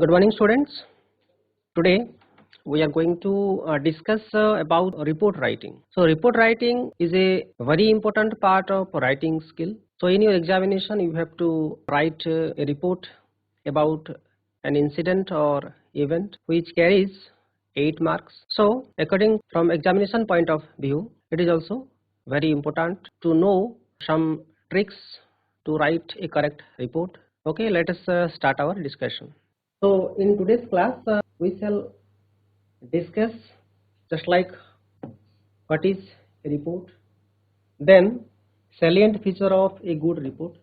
Good morning, students. Today we are going to discuss about report writing. So report writing is a very important part of writing skill. So in your examination you have to write a report about an incident or event which carries 8 marks. So according from examination point of view, it is also very important to know some tricks to write a correct report. Okay, let us start our discussion. So in today's class, we shall discuss just like what is a report, then salient feature of a good report.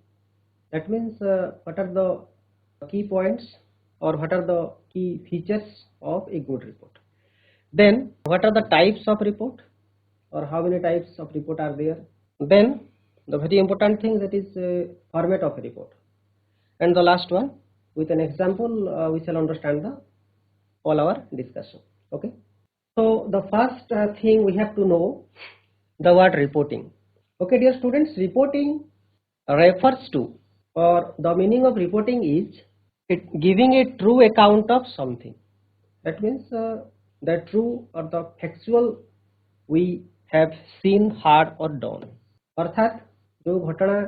That means what are the key points or what are the key features of a good report. Then what are the types of report or how many types of report are there. Then the very important thing, that is format of a report. And the last one, with an example, we shall understand the all our discussion. Okay. So the first thing we have to know the word reporting. Okay, dear students, reporting refers to, or the meaning of reporting is giving a true account of something. That means the true or the factual we have seen, heard or done. अर्थात जो घटना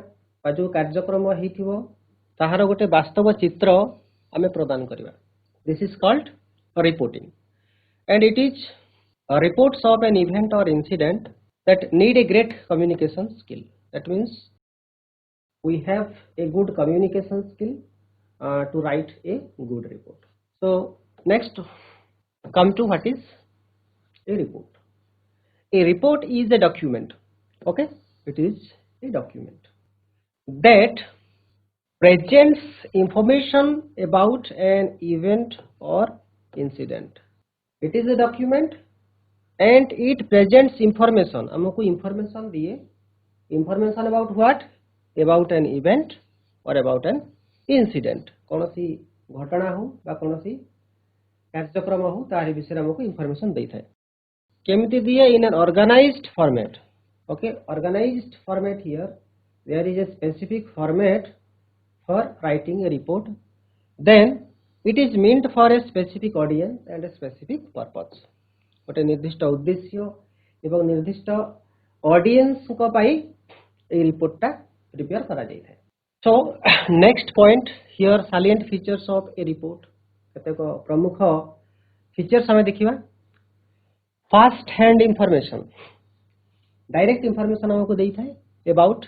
बा जो कार्यक्रम होइथिबो ताहार गोटे वास्तव चित्र आमे प्रदान करिवा. This is called reporting, and it is reports of an event or incident that need a great communication skill. That means we have a good communication skill to write a good report. So next, come to what is a report. A report is a document. Okay, it is a document that presents information about an event or incident. It is a document and it presents information. हमको information दिए. Information about what? About an event or about an incident. कौनसी घटना हो बा कौनसी कार्यक्रम हो तारि विषय हमको information देता है. केमिति दिए? In an organized format. Okay, organized format here. There is a specific format for writing a report. Then it is meant for a specific audience and a specific purpose. गोटे निर्दिष्ट उद्देश्य एवं निर्दिष्ट ऑडियंस को पाई ए रिपोर्टटा प्रिपेयर करा जाय थाए. So next point here, salient features of a report. केतेक प्रमुख फीचर्स हमें देखिबा. First hand information, direct information हमको देई थाए अबाउट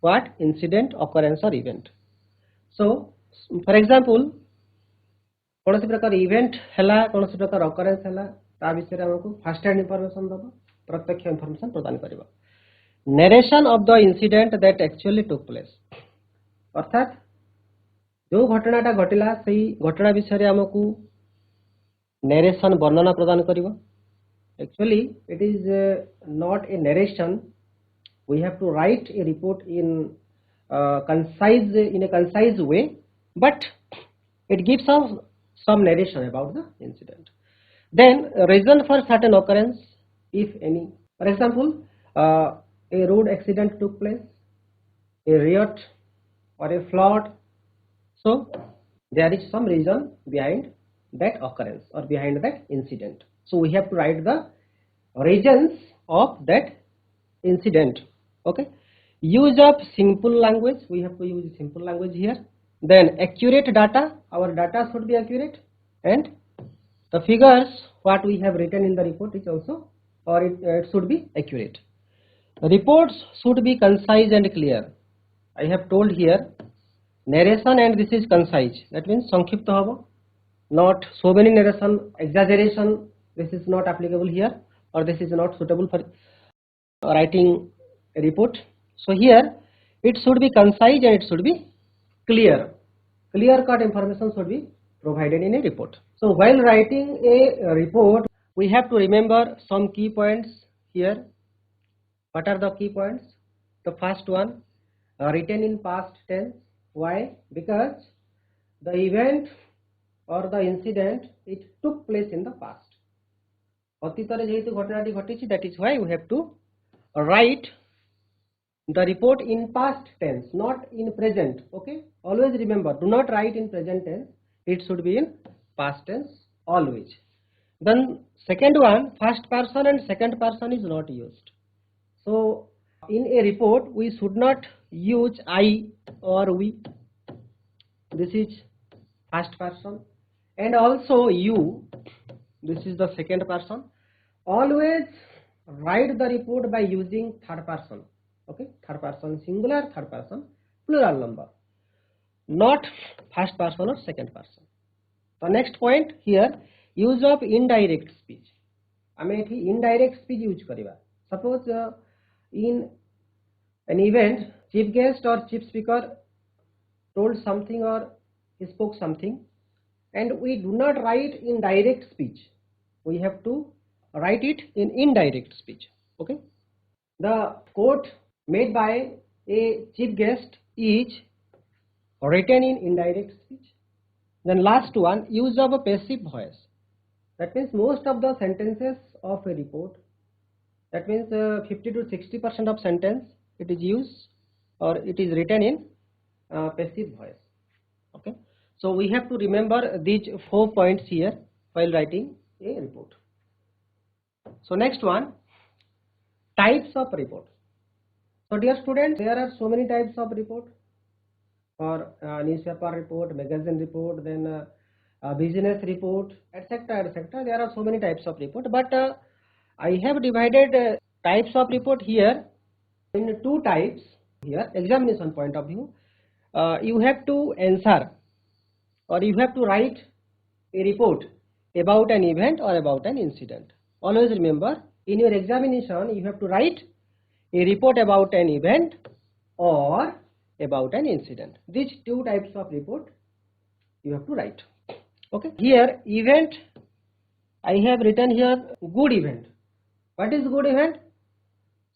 व्हाट इंसिडेंट, ऑकरेंस और इवेंट. सो फॉर एग्जांपल कौन प्रकार इवेंट हैला, कौन प्रकार ऑकरेंस हैला, ता विषय हमको फास्ट हैंड इंफॉर्मेशन दबो, प्रत्यक्ष इंफॉर्मेशन प्रदान करिबा. Narration of the incident that actually took place. अर्थात जो घटनाटा घटिला सही घटना विषय हमको नरेशन वर्णना प्रदान करिबा. Actually it is not a narration. We have to write a report in a concise way, but it gives us some narration about the incident. Then reason for certain occurrence, if any. For example, a road accident took place, a riot or a flood. So there is some reason behind that occurrence or behind that incident. So we have to write the reasons of that incident. Okay. Use of simple language. We have to use simple language here. Then accurate data. Our data should be accurate, and the figures what we have written in the report is also, or it should be accurate. Reports should be concise and clear. I have told here narration, and this is concise. That means संक्षिप्त होगा. Not so many narration, exaggeration. This is not applicable here, or this is not suitable for writing a report. So here it should be concise and it should be clear. Clear cut information should be provided in a report. So while writing a report, we have to remember some key points here. What are the key points? The first one, written in past tense. Why? Because the event or the incident, it took place in the past. अतीतरे जेहेतु घटनाटी घटिछि, that is why we have to write the report in past tense, not in present. Okay, always remember, do not write in present tense, it should be in past tense always. Then second one, first person and second person is not used. So in a report we should not use I or we. This is first person, and also you, this is the second person. Always write the report by using third person. Okay, third person singular, third person plural number, not first person or second person. The next point here, use of indirect speech. आमे एठी indirect speech use करिबा. Suppose in an event chief guest or chief speaker told something or he spoke something, and we do not write in direct speech, we have to write it in indirect speech. Okay, the quote made by a chief guest is written in indirect speech. Then last one, use of a passive voice. That means most of the sentences of a report, that means 50 to 60% of sentence it is used or it is written in passive voice. Okay, so we have to remember these 4 points here while writing a report. So next one, types of report. So dear students, there are so many types of report, or newspaper report, magazine report, then business report, etc., etc. There are so many types of report, but I have divided types of report here in 2 types. Here, examination point of view, you have to answer or you have to write a report about an event or about an incident. Always remember, in your examination you have to write a report about an event or about an incident. These 2 types of report you have to write. Okay, here event, I have written here good event. What is good event?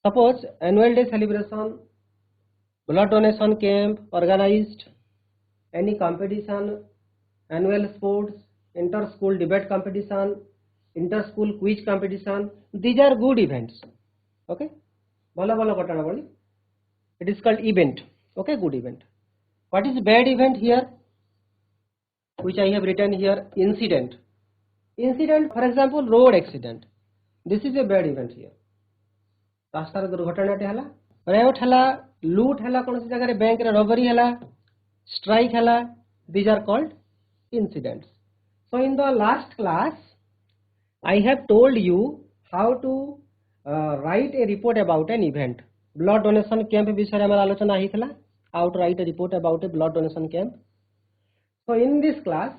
Suppose annual day celebration, blood donation camp organized, any competition, annual sports, inter-school debate competition, inter-school quiz competition. These are good events. Okay, bala bala kotana boli. It is called event. Okay, good event. What is bad event here? Which I have written here, incident. Incident, for example, road accident. This is a bad event here. रास्तार दुर्घटनाटे हला, riot हला, लूट हला, कौन सी जगह bank रे robbery हला, strike हला. These are called incidents. So in the last class I have told you how to write a report about an event. Blood donation camp विषय रे हमारा आलोचना ही थला, how to write a report about a blood donation camp. So in this class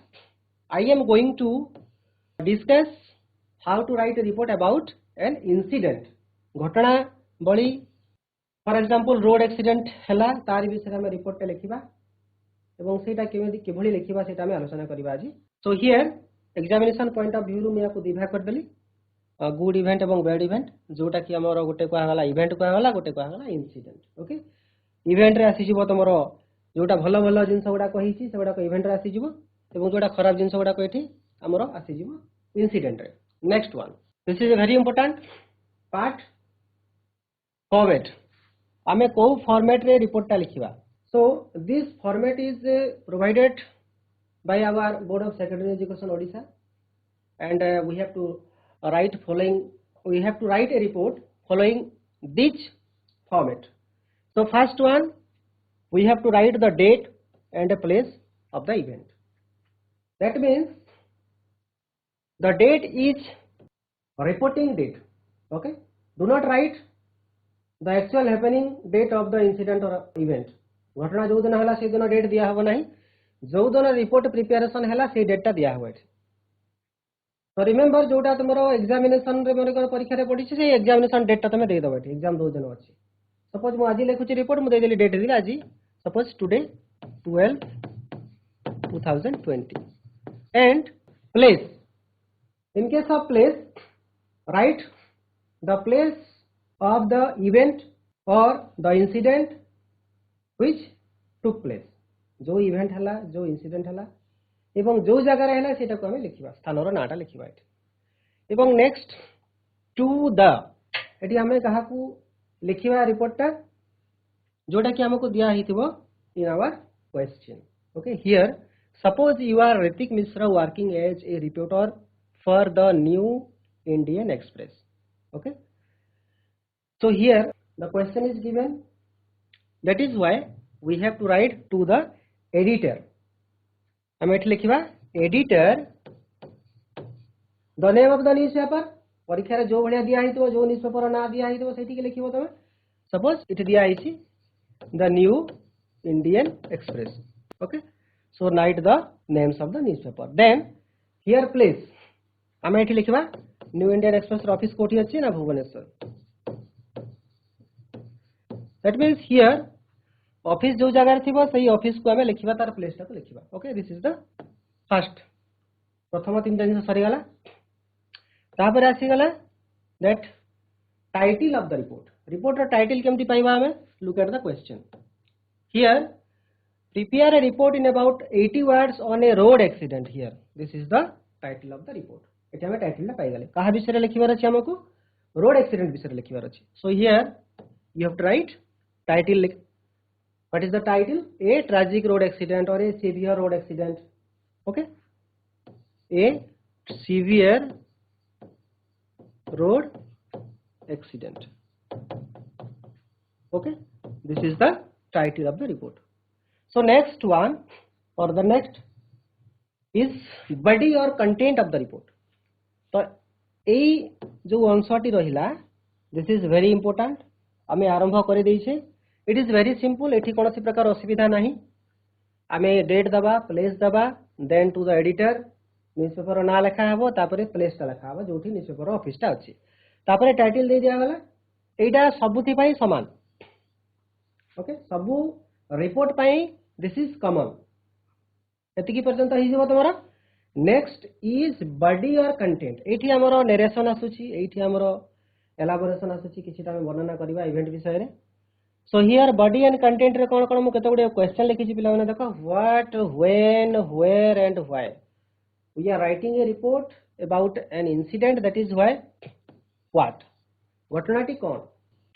I am going to discuss how to write a report about an incident. घटना बड़ी, for example road accident हैला, तार विषय में report टे लिखिबा एवं सेटा केमिति केभली लिखिबा सेटा में आलोचना करिबा आज. So here examination point of view रु मैं आपको दिभा कर देली गुड इवेंट एवं बैड इवेंट, जोटा कि हमर गोटे को हला इवेंट को हला, गोटे को हला इंसिडेंट. ओके, इवेंट रे आसी जिवो तमरो जोटा भलो भलो जिंस गुडा कहि छि सेगुडा को इवेंट रे आसी जिवो एवं जोटा खराब जिंस गुडा को एठी हमरो आसी जिवो इंसिडेंट रे. Next one, this is a very important part, format. आमे को फॉर्मेट रे रिपोर्ट टा लिखिबा. So this format is provided by our board of secondary education Odisha, and we have to write following, we have to write a report following this format. So first one, we have to write the date and the place of the event. That means the date is reporting date. Okay, do not write the actual happening date of the incident or event. घटना जो दिन हला से दिन date दिया हबो नहीं, जो दिन रिपोर्ट प्रिपरेशन हला से डेट टा दिया हबो. तो रिमेंबर जोटा तुमरो एग्जामिनेशन रे मन परीक्षा रे पड़ी से एग्जामिनेशन डेट ता तमे दे दबो. एग्जाम दो दिन अछि. सपोज मु आजि लेखुची रिपोर्ट, मु दे देली डेट दिला आजि, suppose today 12/2020, and place. In case of place, write the place of the event और the incident which took place. जो इवेंट हला, जो इंसिडेंट हला एवं जो जगह रहला सेटा को हमें लिखिबा, स्थानर नाटा लिखिबा एठी. एवं नेक्स्ट टू द, एठी हमें कहा को लिखिबा रिपोर्ट टा जोटा कि हमको दिया हिथिबो in our question. Okay, here Suppose you are Ritik Mishra working as a reporter for the New Indian Express. Okay. So here the question is given. That is why we have to write to the editor. हम एठी लिखिबा editor the name of the newspaper. परीक्षा रे जो भलिया दिया हितो जो newspaper ना दिया हितो सेठी के लिखिबो तमे. Suppose it दिया हिची the New Indian Express. Okay. So write the names of the newspaper. Then here place आम एठी लिखिबा न्यू इंडियन एक्सप्रेस ऑफिस कोठी अछि ना Bhubaneswar. That means here office जो जगह थिबो सही ऑफिस को हमें लिखिबा तार प्लेस टा को लिखिबा. Okay this is the first प्रथम तीन दिन सरी गला. तापर आसी गला that title of the report. Report रो टाइटल केमती पाइबा हमें. Look at the question. Here prepare a report in about 80 words on a road accident. Here this is the title of the report. एटा हमें टाइटल ला पाइ गले. कहा विषय लिखिबार अछि हमको रोड एक्सीडेंट विषय लिखिबार अछि. So here you have to write title. What is the title? A tragic road accident or a severe road accident. Okay, a severe road accident. Okay, this is the title of the report. So next one or the next is body or content of the report. तो ए जो अंशटी रहिला this is very important. आमे आरंभ कर देइछे. It is very simple. एठी कोनोसी प्रकार असुविधा नाही. आमे डेट दबा प्लेस दबा then to the editor newspaper ना लिखा हबो तापरे प्लेस ता लिखा हबो जोठी न्यूज़पेपर ऑफिस ता अछि. तापरे टाइटल दे दिया गला. एटा सबुथि पई समान. ओके सबु रिपोर्ट पई दिस इज कॉमन. एतिकी पर्यंत हि जबो तमरा. नेक्स्ट इज बॉडी और कंटेंट. एठी हमरो नरेशन आसुची. एठी हमरो एलाबोरेशन आसुची किछिटा हम वर्णना करबा इवेंट विषय रे. So here body and content रे कोन कोन मु केते गुडे क्वेश्चन लिखिची पिला माने देखो. What when where and why. We are writing a report about an incident that is why what. घटनाटी कोन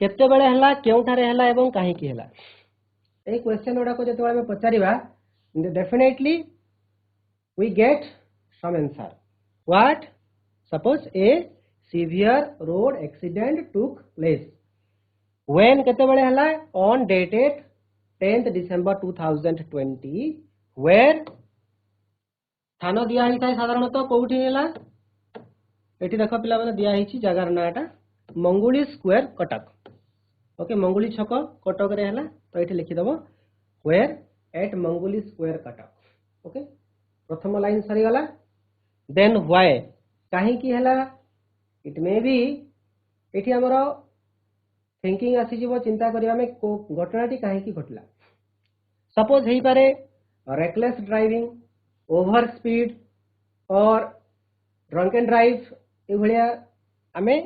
केते बेले हला केउठारे हला एवं काहे की हला. ए क्वेश्चन ओडा को जते बेले हम पचारिबा definitely we get some answer. What suppose a severe road accident took place. When केते बेले हला on dated 10th December 2020. where थानो दिया ही थाए साधारणतः कोउठी हला. एठी देखो पिला माने दिया हिची जगार नाटा मंगुली स्क्वायर कटक. ओके मंगुली छक कटक रे हला. तो एठी लिखि दबो where at Manguli square Cuttack. Okay प्रथम लाइन सरी गला. then why काहे की हला. इट मे बी एठी हमरो थिंकिंग आसी जीवो चिंता करिया में को घटनाटी काहे की घटला. सपोज हेई पारे रेकलेस ड्राइविंग ओवर स्पीड और ड्रंकन ड्राइव ए भलिया आमे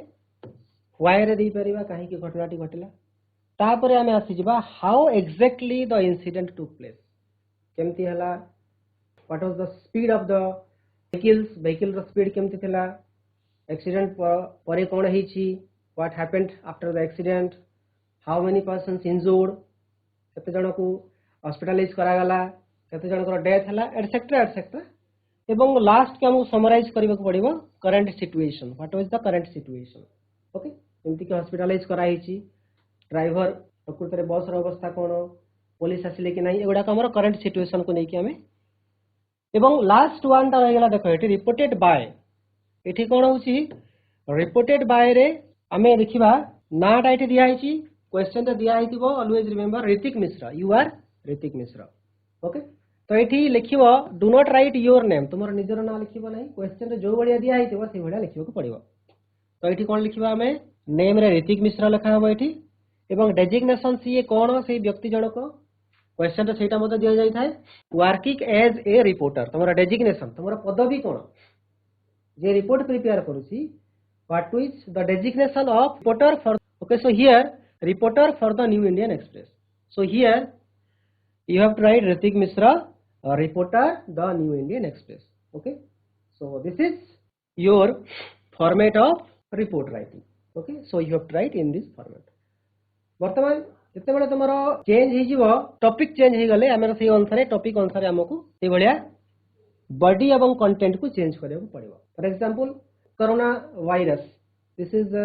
व्हाई रे देई परिबा काहे की घटनाटी घटला. तापरे आमे आसी जीवा how exactly the incident took place. केमती हला. What was the speed of the vehicle रो स्पीड केमती थिला. एक्सीडेंट परे कोन हेची. What happened after the accident. How many persons injured. केते जण को हॉस्पिटलाइज करा गला. केते जण को डेथ हला एटसेट्रा एटसेट्रा. एवं लास्ट के हम समराइज करबा को पड़िबो current situation. What was the current situation. Okay एमती के हॉस्पिटलाइज करा हेची. ड्राइवर प्रकृत रे बस रो अवस्था कोन पुलिस आसिले कि नहीं एगुडा हमर करंट सिचुएशन को नै कि हमें. एवं लास्ट वन ता होइगला देखो एटी रिपोर्टेड बाय. एठी कोन होची रिपोर्टेड बाय रे हमें देखिबा नाटा एठी दिया हिची. क्वेश्चन रे दिया हितिबो always remember Hrithik Mishra. You are Hrithik Mishra. Okay तो एठी लिखिबो do not write your name. तुमर निजर नाम लिखिबो नहीं. क्वेश्चन रे जो बढिया दिया हितिबो से बढिया लिखिबो को पड़िबो. तो एठी कोन लिखिबा हमें नेम रे ऋतिक मिश्रा लिखा हबो एठी. एवं डेजिग्नेशन सी कोन से व्यक्ति जनक क्वेश्चन रे सेटा मते दिया जाई थाए. Working as a reporter. तुमर डेजिग्नेशन तुमर पदवी कोन जे रिपोर्ट प्रिपेयर करूची. What is the designation of reporter for. Okay so here reporter for the New Indian Express. So here you have to write Hrithik Mishra reporter the New Indian Express. Okay so this is your format of report writing. Okay so you have to write in this format. वर्तमान जेते बेले तुमरो change हि जीवो topic change हि गले हमर से अनुसार टॉपिक अनुसार हमकु ए भलिया बॉडी एवं कंटेंट को चेंज करने पड़ो. For example corona virus, this is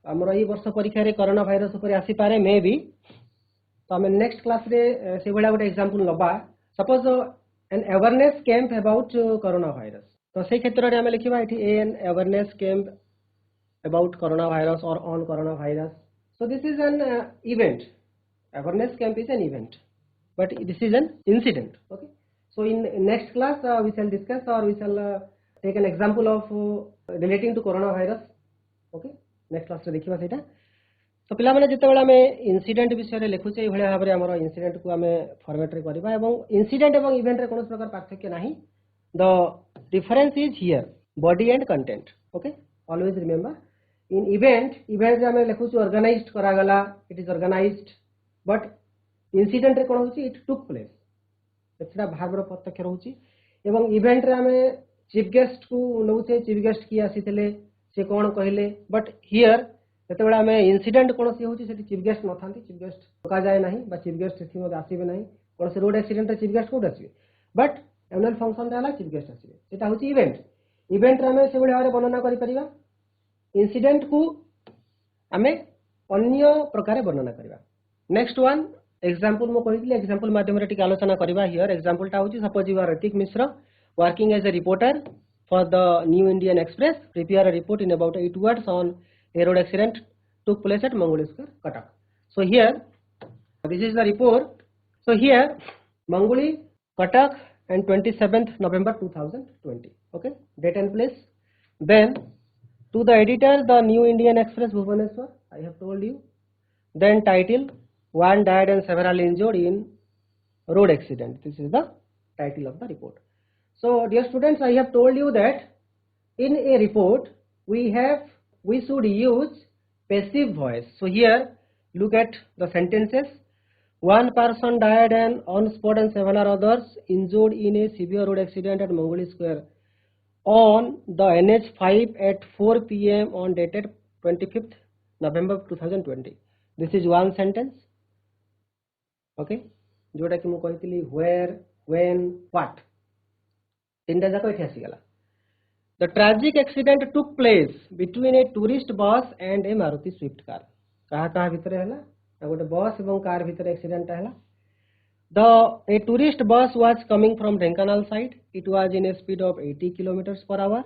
हमर ई वर्ष परीक्षा रे कोरोना वायरस ऊपर आसी पारे मे बी. तो आम नेक्स्ट क्लास रे से भाया गोटे एग्जांपल नबा. Suppose an awareness camp about corona virus. तो से क्षेत्र में आम लिखा ये an awareness camp about coronavirus or on coronavirus. So this is an event. Awareness camp is an event, but this is an incident. Okay. So in next class we shall discuss, or we shall take an example of relating to coronavirus. Okay. Next class रे देखिबा सेटा. तो पिला माने जते बेला में incident विषय रे लिखुचे ए भलिया भाबरे हमर इंसिडेंट को हमें फॉर्मेट रे करबा एवं इंसिडेंट एवं इवेंट रे कोनो प्रकार पार्थक्य नाही. The difference is here, body and content. Okay. Always remember. In event रे लिखुछु ऑर्गेनाइज्ड करा गला, it is organized, but incident रे कोन होची इट टुक प्लेस. एछडा भागर प्रत्यक्ष रहउची. एवं इवेंट रे हमें चीफ गेस्ट को नउचे, चीफ गेस्ट की आसीथिले से कोन कहिले, बट हियर जते बेला हमें इंसिडेंट कोन सी होची सेठी चीफ गेस्ट न थांती, चीफ गेस्ट का जाय नाही बा चीफ गेस्ट सेठी मध्ये आसीबे नाही. कोन से रोड एक्सीडेंट रे चीफ गेस्ट कोड आसीबे, बट एनुअल फंक्शन रे हला चीफ गेस्ट आसीबे. सेटा होची इवेंट. इवेंट रे हमें से बडे भाबरे वर्णना करि परिबा. इंसिडेंट को आमे अन्य प्रकार वर्णना करबा. नेक्स्ट वन एग्जांपल मो कहितले, एग्जांपल माध्यम रे टिक आलोचना करबा. हियर एग्जांपल टा होची suppose you are Hrithik Mishra working as a reporter for the New Indian Express. Prepare a report in about 8 words on a road accident took place at Mangoli Square, Cuttack. So here this is the report. So here Mangoli, Cuttack, and 27th November 2020. Okay, date and place. Then to the editor, the New Indian Express, Bhubaneswar, I have told you. Then title, one died and several injured in road accident. This is the title of the report. So dear students, I have told you that in a report we should use passive voice. So here look at the sentences. One person died and on spot and several others injured in a severe road accident at Mangoli Square on the NH5 at 4 PM on dated 25th November 2020. This is one sentence. Okay, जोटा कि मु कहितली where, when, what, तीनटा जाक एठी आसी गला. The tragic accident took place between a tourist bus and a Maruti Swift car. कहा कहा भितर हैला गोटे बस एवं कार भितर एक्सीडेंट हैला. A tourist bus was coming from Dhenkanal side. It was in a speed of 80 kilometers per hour.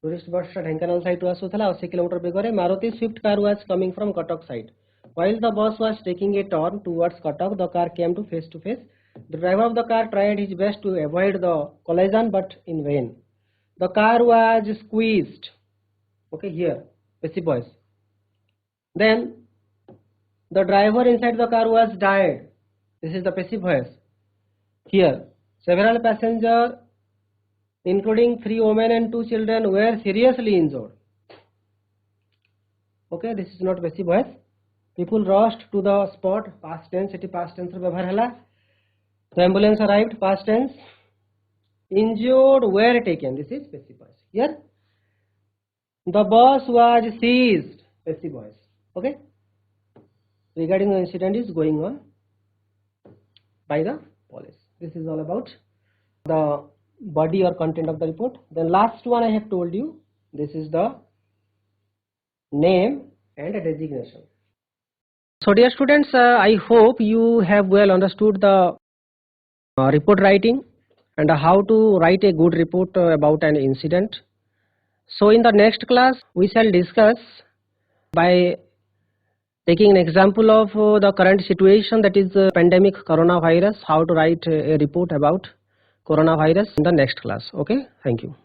Tourist bus Dhenkanal side to आसुथला 80 किलोमीटर बेगरे. Maruti Swift car was coming from Cuttack side. While the bus was taking a turn towards Cuttack, the car came to face. The driver of the car tried his best to avoid the collision, but in vain. The car was squeezed. Okay, here passive voice. Then the driver inside the car was died. This is the passive voice. Here several passengers, including 3 women and 2 children, were seriously injured. Okay, this is not passive voice. People rushed to the spot. Past tense, it is past tense व्यवहार हला. The ambulance arrived. Past tense. Injured were taken. This is passive voice. Here the bus was seized. Passive voice. Okay, regarding the incident is going on by the police. This is all about the body or content of the report. Then last one I have told you, this is the name and a designation. So dear students, I hope you have well understood the report writing and how to write a good report about an incident. So in the next class we shall discuss by taking an example of the current situation, that is pandemic coronavirus, how to write a report about coronavirus in the next class. Okay, thank you.